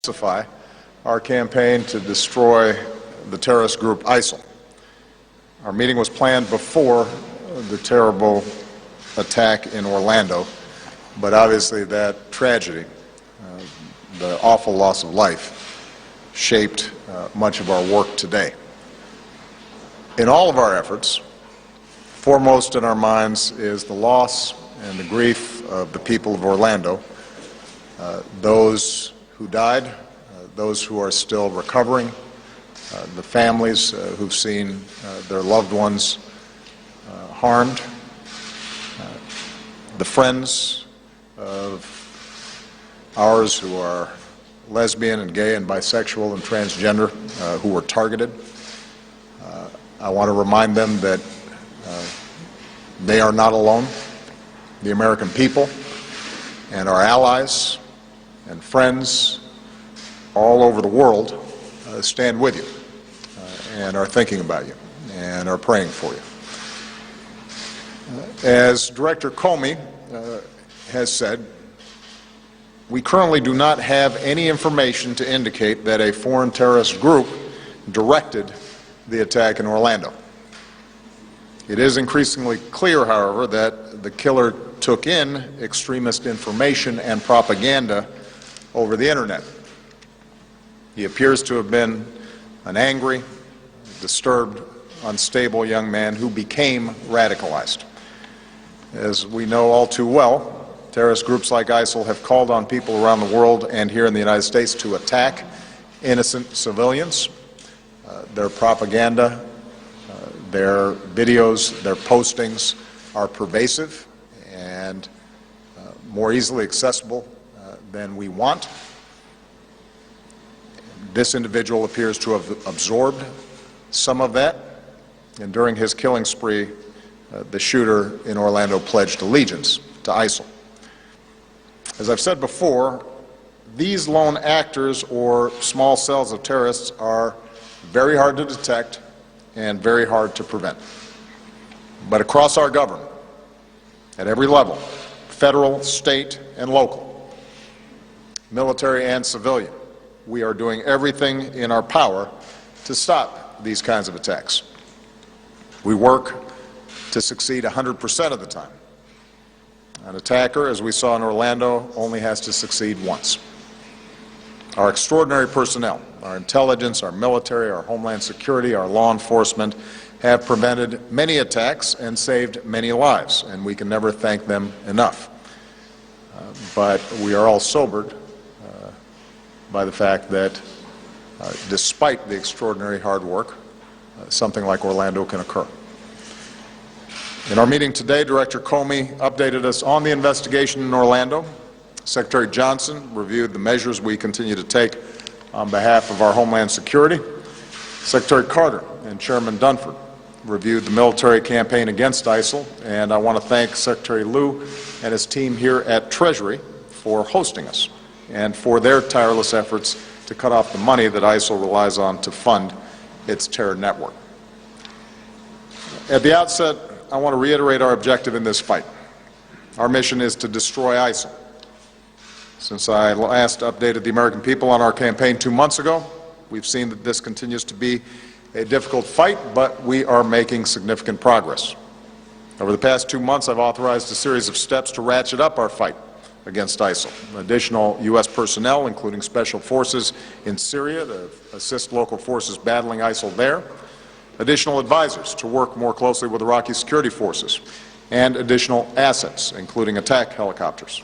intensify our campaign to destroy the terrorist group ISIL. Our meeting was planned before the terrible attack in Orlando, but obviously that tragedy, the awful loss of life, shaped much of our work today. In all of our efforts, foremost in our minds is the loss and the grief of the people of Orlando, those who died, those who are still recovering, the families who've seen their loved ones harmed, the friends of ours who are lesbian and gay and bisexual and transgender who were targeted. I want to remind them that they are not alone. The American people and our allies and friends all over the world stand with you and are thinking about you and are praying for you. As Director Comey has said, we currently do not have any information to indicate that a foreign terrorist group directed the attack in Orlando. It is increasingly clear, however, that the killer took in extremist information and propaganda over the internet. He appears to have been an angry, disturbed, unstable young man who became radicalized. As we know all too well, terrorist groups like ISIL have called on people around the world and here in the United States to attack innocent civilians. Their propaganda, their videos, their postings are pervasive and more easily accessible than we want. This individual appears to have absorbed some of that, and during his killing spree, the shooter in Orlando pledged allegiance to ISIL. As I've said before, these lone actors or small cells of terrorists are very hard to detect and very hard to prevent. But across our government, at every level, federal, state, and local, military and civilian, we are doing everything in our power to stop these kinds of attacks. We work to succeed 100% of the time. An attacker, as we saw in Orlando, only has to succeed once. Our extraordinary personnel, our intelligence, our military, our homeland security, our law enforcement have prevented many attacks and saved many lives, and we can never thank them enough. But we are all sobered by the fact that despite the extraordinary hard work, something like Orlando can occur. In our meeting today, Director Comey updated us on the investigation in Orlando. Secretary Johnson reviewed the measures we continue to take on behalf of our homeland security. Secretary Carter and Chairman Dunford reviewed the military campaign against ISIL, and I want to thank Secretary Lew and his team here at Treasury for hosting us and for their tireless efforts to cut off the money that ISIL relies on to fund its terror network. At the outset, I want to reiterate our objective in this fight. Our mission is to destroy ISIL. Since I last updated the American people on our campaign 2 months ago, we've seen that this continues to be a difficult fight, but we are making significant progress. Over the past 2 months, I've authorized a series of steps to ratchet up our fight against ISIL. Additional U.S. personnel, including special forces in Syria to assist local forces battling ISIL there, additional advisors to work more closely with Iraqi security forces, and additional assets, including attack helicopters,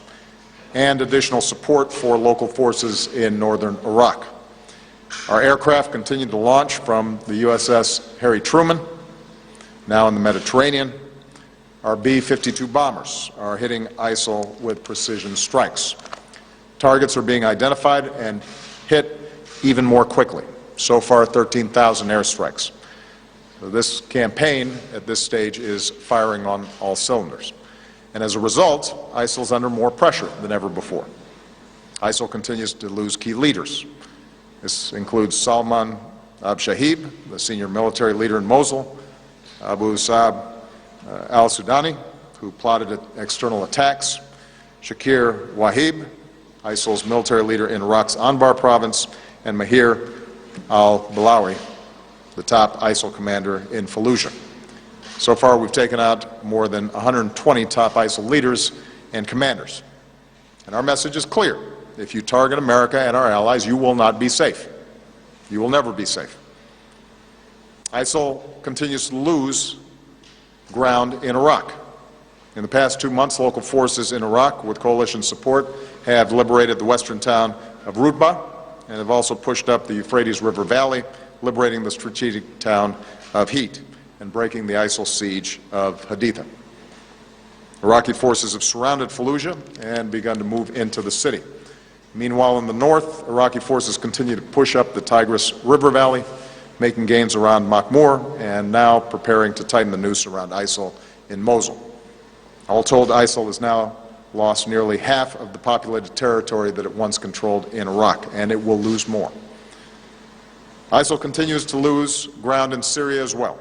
and additional support for local forces in northern Iraq. Our aircraft continue to launch from the USS Harry Truman, now in the Mediterranean. Our B-52 bombers are hitting ISIL with precision strikes. Targets are being identified and hit even more quickly. So far, 13,000 airstrikes. So this campaign at this stage is firing on all cylinders. And as a result, ISIL is under more pressure than ever before. ISIL continues to lose key leaders. This includes Salman Abshahib, the senior military leader in Mosul, Abu Saab al-Sudani, who plotted external attacks, Shakir Wahib, ISIL's military leader in Iraq's Anbar province, and Mahir al-Balawi, the top ISIL commander in Fallujah. So far, we've taken out more than 120 top ISIL leaders and commanders. And our message is clear. If you target America and our allies, you will not be safe. You will never be safe. ISIL continues to lose ground in Iraq. In the past 2 months, local forces in Iraq, with coalition support, have liberated the western town of Rutbah and have also pushed up the Euphrates River Valley, liberating the strategic town of Heat and breaking the ISIL siege of Haditha. Iraqi forces have surrounded Fallujah and begun to move into the city. Meanwhile, in the north, Iraqi forces continue to push up the Tigris River Valley, making gains around Makhmur and now preparing to tighten the noose around ISIL in Mosul. All told, ISIL has now lost nearly half of the populated territory that it once controlled in Iraq, and it will lose more. ISIL continues to lose ground in Syria as well.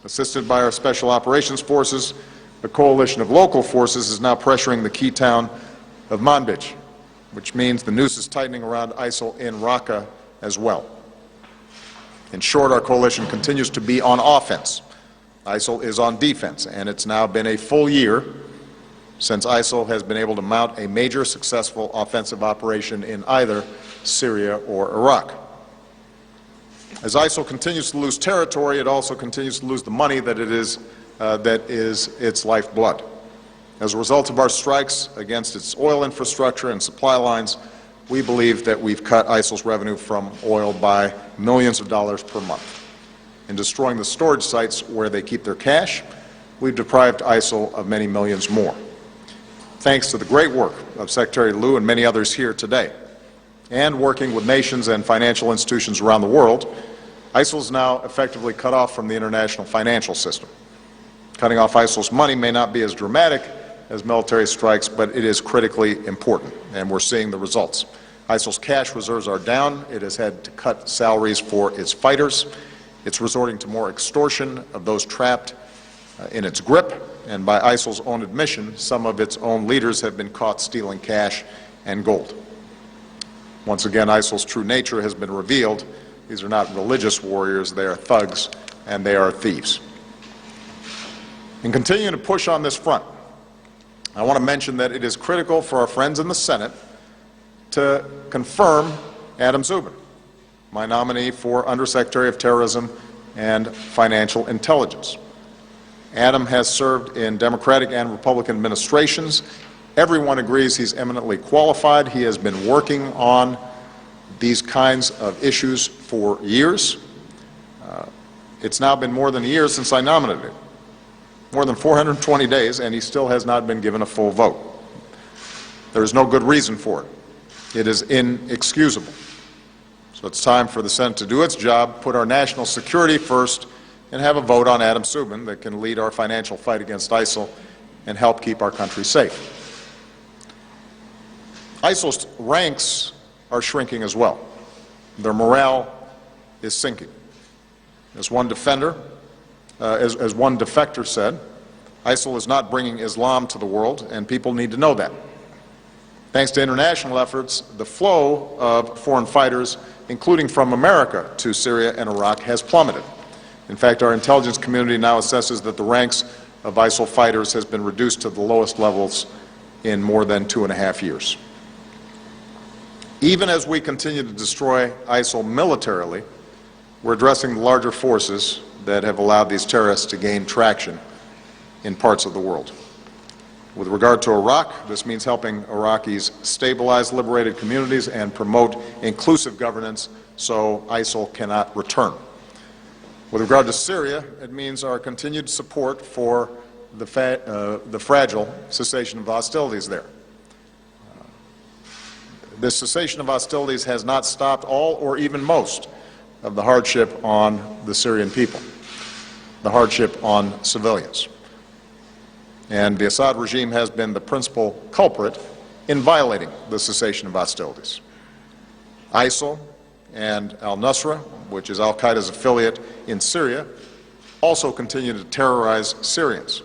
Assisted by our Special Operations Forces, a coalition of local forces is now pressuring the key town of Manbij, which means the noose is tightening around ISIL in Raqqa as well. In short, our coalition continues to be on offense. ISIL is on defense, and it's now been a full year since ISIL has been able to mount a major successful offensive operation in either Syria or Iraq. As ISIL continues to lose territory, it also continues to lose the money that is its lifeblood. As a result of our strikes against its oil infrastructure and supply lines, we believe that we've cut ISIL's revenue from oil by millions of dollars per month. In destroying the storage sites where they keep their cash, we've deprived ISIL of many millions more. Thanks to the great work of Secretary Liu and many others here today, and working with nations and financial institutions around the world, ISIL is now effectively cut off from the international financial system. Cutting off ISIL's money may not be as dramatic as military strikes, but it is critically important, and we're seeing the results. ISIL's cash reserves are down. It has had to cut salaries for its fighters. It's resorting to more extortion of those trapped in its grip, and by ISIL's own admission, some of its own leaders have been caught stealing cash and gold. Once again, ISIL's true nature has been revealed. These are not religious warriors, they are thugs, and they are thieves. In continuing to push on this front, I want to mention that it is critical for our friends in the Senate to confirm Adam Szubin, my nominee for Undersecretary of Terrorism and Financial Intelligence. Adam has served in Democratic and Republican administrations. Everyone agrees he's eminently qualified. He has been working on these kinds of issues for years. It's now been more than a year since I nominated him. More than 420 days, and he still has not been given a full vote. There is no good reason for it. It is inexcusable. So it's time for the Senate to do its job, put our national security first, and have a vote on Adam Szubin that can lead our financial fight against ISIL and help keep our country safe. ISIL's ranks are shrinking as well. Their morale is sinking. As one defector said, ISIL is not bringing Islam to the world, and people need to know that. Thanks to international efforts, the flow of foreign fighters, including from America to Syria and Iraq, has plummeted. In fact, our intelligence community now assesses that the ranks of ISIL fighters has been reduced to the lowest levels in more than 2.5 years. Even as we continue to destroy ISIL militarily, we're addressing the larger forces that have allowed these terrorists to gain traction in parts of the world. With regard to Iraq, this means helping Iraqis stabilize liberated communities and promote inclusive governance so ISIL cannot return. With regard to Syria, it means our continued support for the fragile cessation of hostilities there. This cessation of hostilities has not stopped all or even most of the hardship on the Syrian people, the hardship on civilians. And the Assad regime has been the principal culprit in violating the cessation of hostilities. ISIL and al-Nusra, which is al-Qaeda's affiliate in Syria, also continue to terrorize Syrians.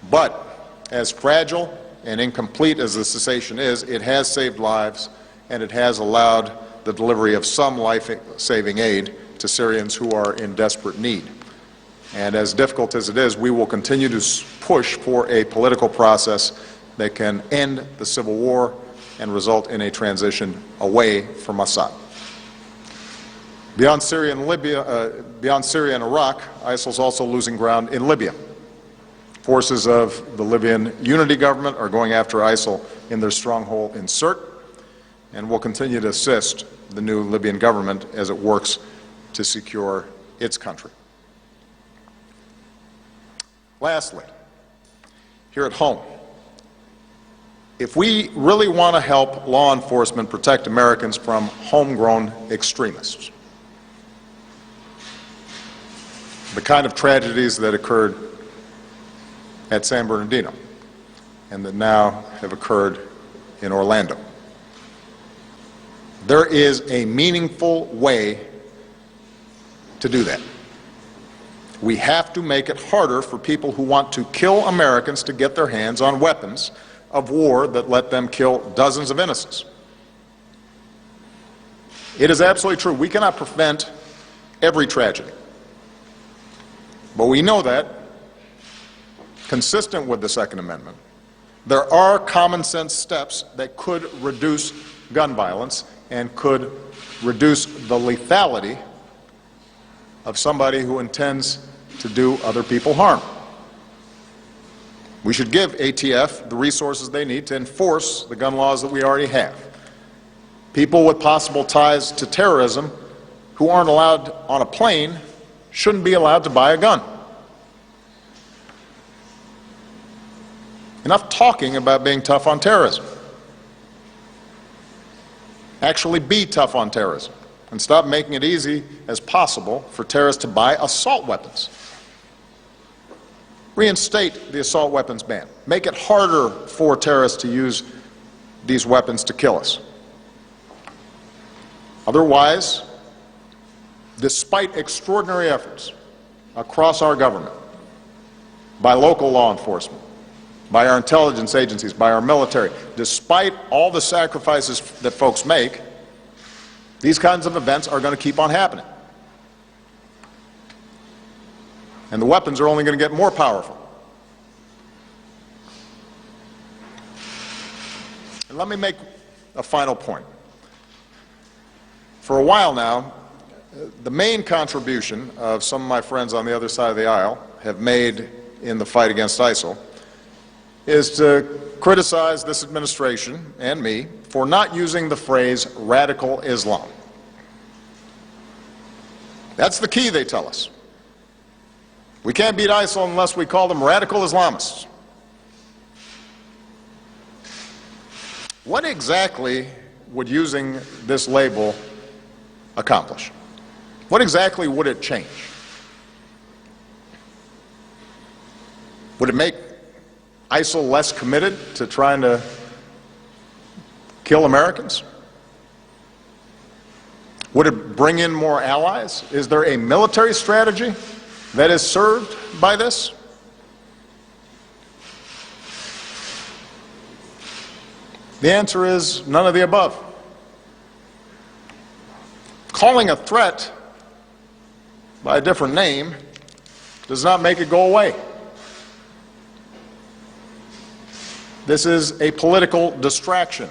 But as fragile and incomplete as the cessation is, it has saved lives and it has allowed the delivery of some life-saving aid to Syrians who are in desperate need. And as difficult as it is, we will continue to push for a political process that can end the civil war and result in a transition away from Assad. Beyond Syria and Iraq, ISIL is also losing ground in Libya. Forces of the Libyan unity government are going after ISIL in their stronghold in Sirte, and will continue to assist the new Libyan government as it works to secure its country. Lastly, here at home, if we really want to help law enforcement protect Americans from homegrown extremists, the kind of tragedies that occurred at San Bernardino and that now have occurred in Orlando, there is a meaningful way to do that. We have to make it harder for people who want to kill Americans to get their hands on weapons of war that let them kill dozens of innocents. It is absolutely true. We cannot prevent every tragedy. But we know that, consistent with the Second Amendment, there are common sense steps that could reduce gun violence and could reduce the lethality of somebody who intends to do other people harm. We should give ATF the resources they need to enforce the gun laws that we already have. People with possible ties to terrorism who aren't allowed on a plane shouldn't be allowed to buy a gun. Enough talking about being tough on terrorism. Actually be tough on terrorism and stop making it easy as possible for terrorists to buy assault weapons. Reinstate the assault weapons ban. Make it harder for terrorists to use these weapons to kill us. Otherwise, despite extraordinary efforts across our government, by local law enforcement, by our intelligence agencies, by our military, despite all the sacrifices that folks make, these kinds of events are going to keep on happening. And the weapons are only going to get more powerful. And let me make a final point. For a while now, the main contribution of some of my friends on the other side of the aisle have made in the fight against ISIL is to criticize this administration and me for not using the phrase radical Islam. That's the key, they tell us. We can't beat ISIL unless we call them radical Islamists. What exactly would using this label accomplish? What exactly would it change? Would it make ISIL less committed to trying to kill Americans? Would it bring in more allies? Is there a military strategy that is served by this? The answer is none of the above. Calling a threat by a different name does not make it go away. This is a political distraction.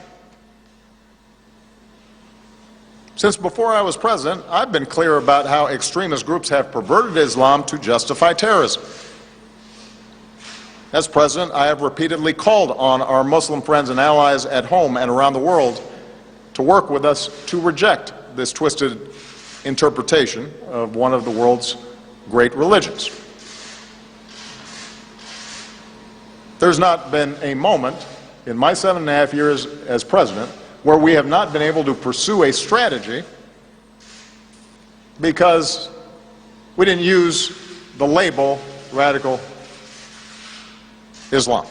Since before I was president, I've been clear about how extremist groups have perverted Islam to justify terrorism. As president, I have repeatedly called on our Muslim friends and allies at home and around the world to work with us to reject this twisted interpretation of one of the world's great religions. There's not been a moment in my 7.5 years as president where we have not been able to pursue a strategy because we didn't use the label radical Islam.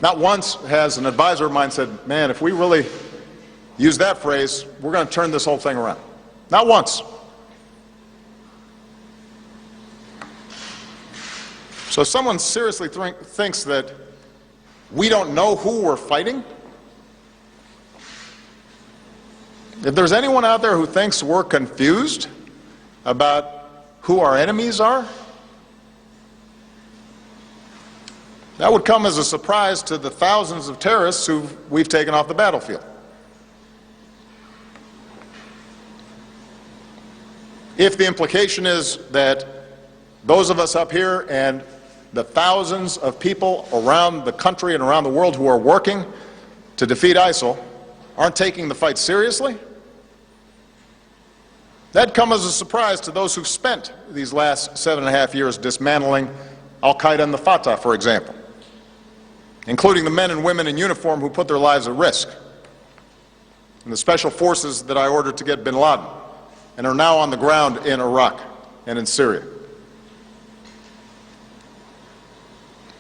Not once has an advisor of mine said, man, if we really use that phrase, we're going to turn this whole thing around. Not once. So if someone seriously thinks that we don't know who we're fighting, if there's anyone out there who thinks we're confused about who our enemies are, that would come as a surprise to the thousands of terrorists who we've taken off the battlefield. If the implication is that those of us up here and the thousands of people around the country and around the world who are working to defeat ISIL aren't taking the fight seriously, that'd come as a surprise to those who've spent these last 7.5 years dismantling Al-Qaeda and the Fatah, for example, including the men and women in uniform who put their lives at risk, and the special forces that I ordered to get bin Laden and are now on the ground in Iraq and in Syria.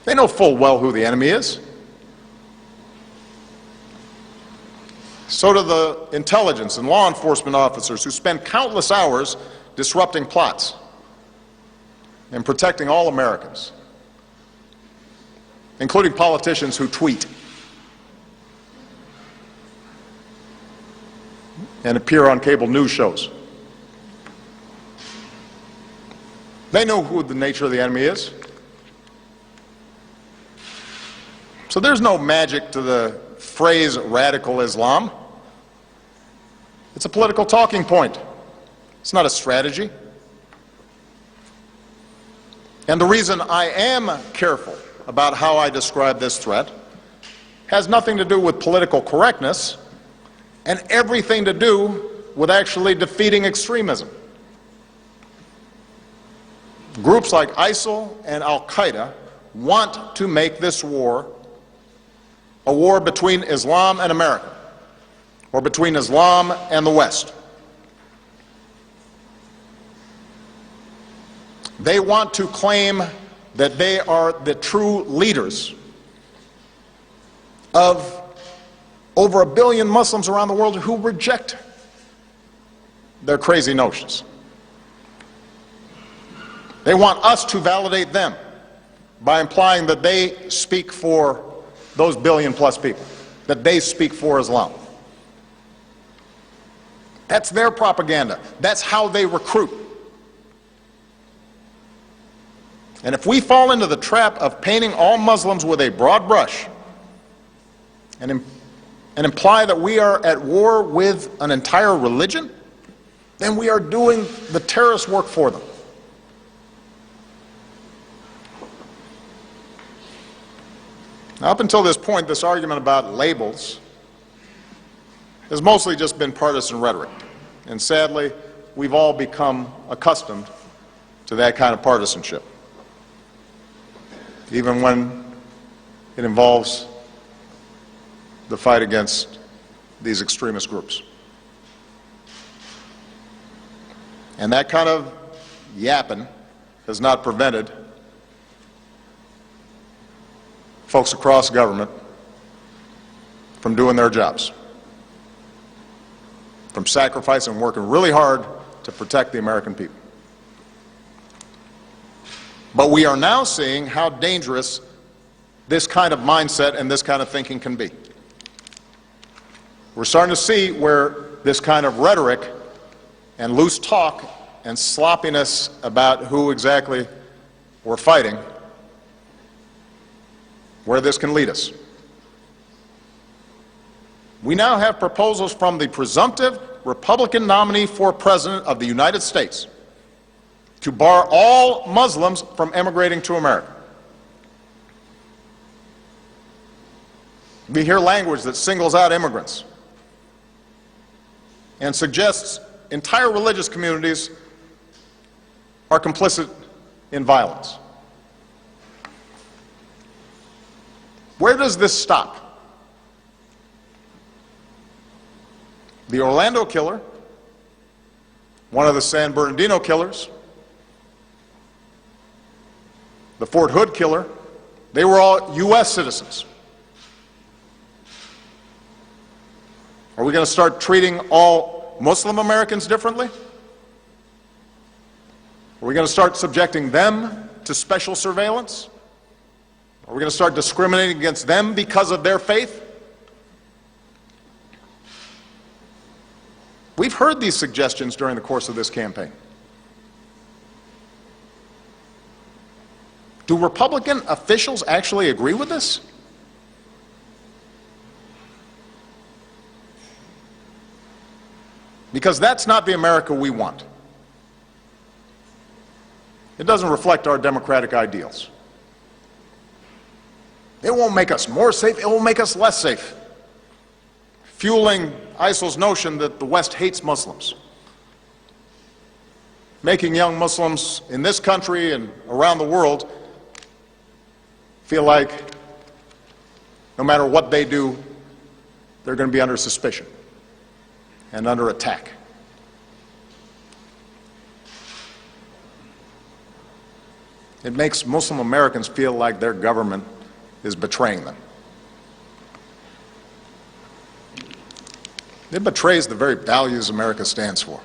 They know full well who the enemy is. So do the intelligence and law enforcement officers who spend countless hours disrupting plots and protecting all Americans, including politicians who tweet and appear on cable news shows. They know who the nature of the enemy is. So there's no magic to the phrase radical Islam. It's a political talking point. It's not a strategy. And the reason I am careful about how I describe this threat has nothing to do with political correctness and everything to do with actually defeating extremism. Groups like ISIL and Al-Qaeda want to make this war a war between Islam and America, or between Islam and the West. They want to claim that they are the true leaders of over 1 billion Muslims around the world who reject their crazy notions. They want us to validate them by implying that they speak for those 1 billion plus people, that they speak for Islam. That's their propaganda. That's how they recruit. And if we fall into the trap of painting all Muslims with a broad brush and imply that we are at war with an entire religion, then we are doing the terrorist work for them. Now, up until this point, this argument about labels has mostly just been partisan rhetoric. And sadly, we've all become accustomed to that kind of partisanship, even when it involves the fight against these extremist groups. And that kind of yapping has not prevented folks across government from doing their jobs, from sacrificing and working really hard to protect the American people. But we are now seeing how dangerous this kind of mindset and this kind of thinking can be. We're starting to see where this kind of rhetoric and loose talk and sloppiness about who exactly we're fighting, where this can lead us. We now have proposals from the presumptive Republican nominee for President of the United States to bar all Muslims from emigrating to America. We hear language that singles out immigrants and suggests entire religious communities are complicit in violence. Where does this stop? The Orlando killer, one of the San Bernardino killers, the Fort Hood killer, they were all U.S. citizens. Are we going to start treating all Muslim Americans differently? Are we going to start subjecting them to special surveillance? Are we going to start discriminating against them because of their faith? We've heard these suggestions during the course of this campaign. Do Republican officials actually agree with this? Because that's not the America we want. It doesn't reflect our democratic ideals. It won't make us more safe, it will make us less safe, fueling ISIL's notion that the West hates Muslims, making young Muslims in this country and around the world feel like no matter what they do, they're going to be under suspicion and under attack. It makes Muslim Americans feel like their government is betraying them. It betrays the very values America stands for.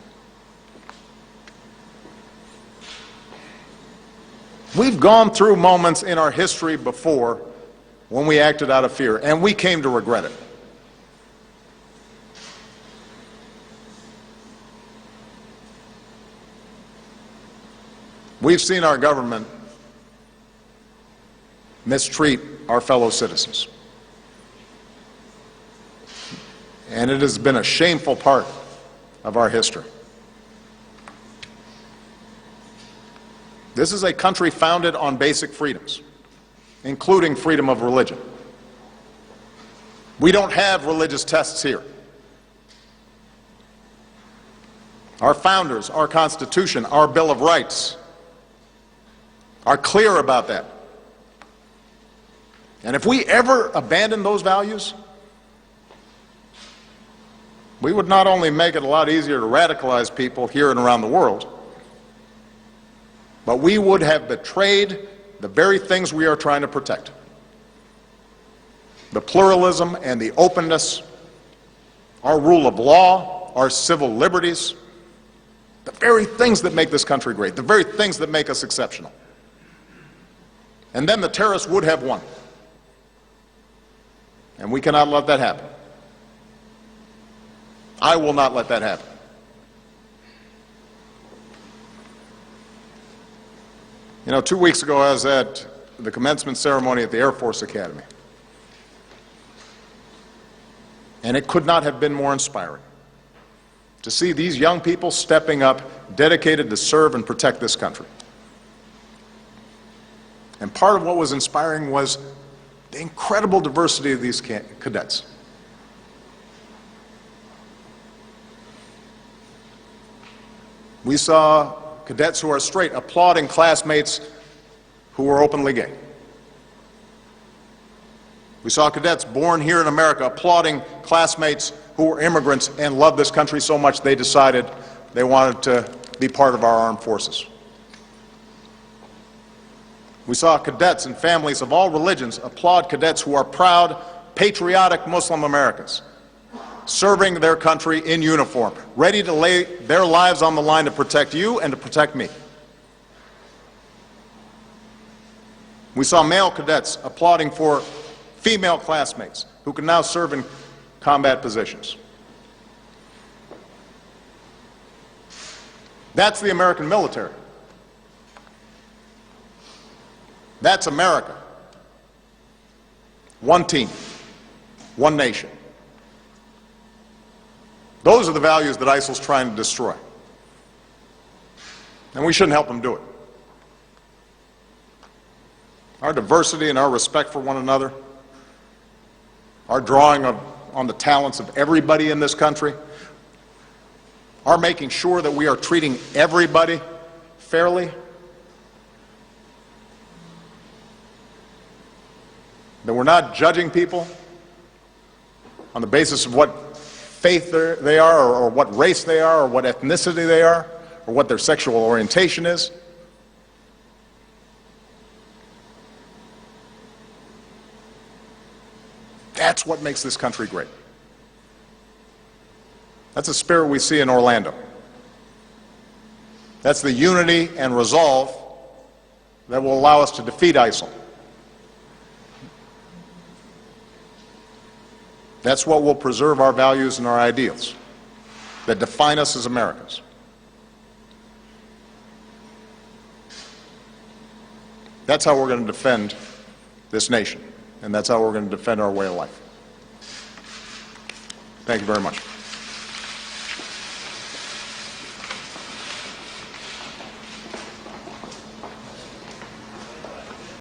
We've gone through moments in our history before when we acted out of fear, and we came to regret it. We've seen our government mistreat our fellow citizens. And it has been a shameful part of our history. This is a country founded on basic freedoms, including freedom of religion. We don't have religious tests here. Our founders, our Constitution, our Bill of Rights are clear about that. And if we ever abandon those values, we would not only make it a lot easier to radicalize people here and around the world, but we would have betrayed the very things we are trying to protect. The pluralism and the openness, our rule of law, our civil liberties, the very things that make this country great, the very things that make us exceptional. And then the terrorists would have won. And we cannot let that happen. I will not let that happen. You know, 2 weeks ago I was at the commencement ceremony at the Air Force Academy. And it could not have been more inspiring to see these young people stepping up, dedicated to serve and protect this country. And part of what was inspiring was the incredible diversity of these cadets. We saw cadets who are straight applauding classmates who were openly gay. We saw cadets born here in America applauding classmates who were immigrants and loved this country so much they decided they wanted to be part of our armed forces. We saw cadets and families of all religions applaud cadets who are proud, patriotic Muslim Americans, serving their country in uniform, ready to lay their lives on the line to protect you and to protect me. We saw male cadets applauding for female classmates who can now serve in combat positions. That's the American military. That's America. One team, one nation. Those are the values that ISIL's trying to destroy. And we shouldn't help them do it. Our diversity and our respect for one another, our drawing on the talents of everybody in this country, our making sure that we are treating everybody fairly, that we're not judging people on the basis of what faith they are, or what race they are, or what ethnicity they are, or what their sexual orientation is. That's what makes this country great. That's the spirit we see in Orlando. That's the unity and resolve that will allow us to defeat ISIL. That's what will preserve our values and our ideals that define us as Americans. That's how we're going to defend this nation, and that's how we're going to defend our way of life. Thank you very much.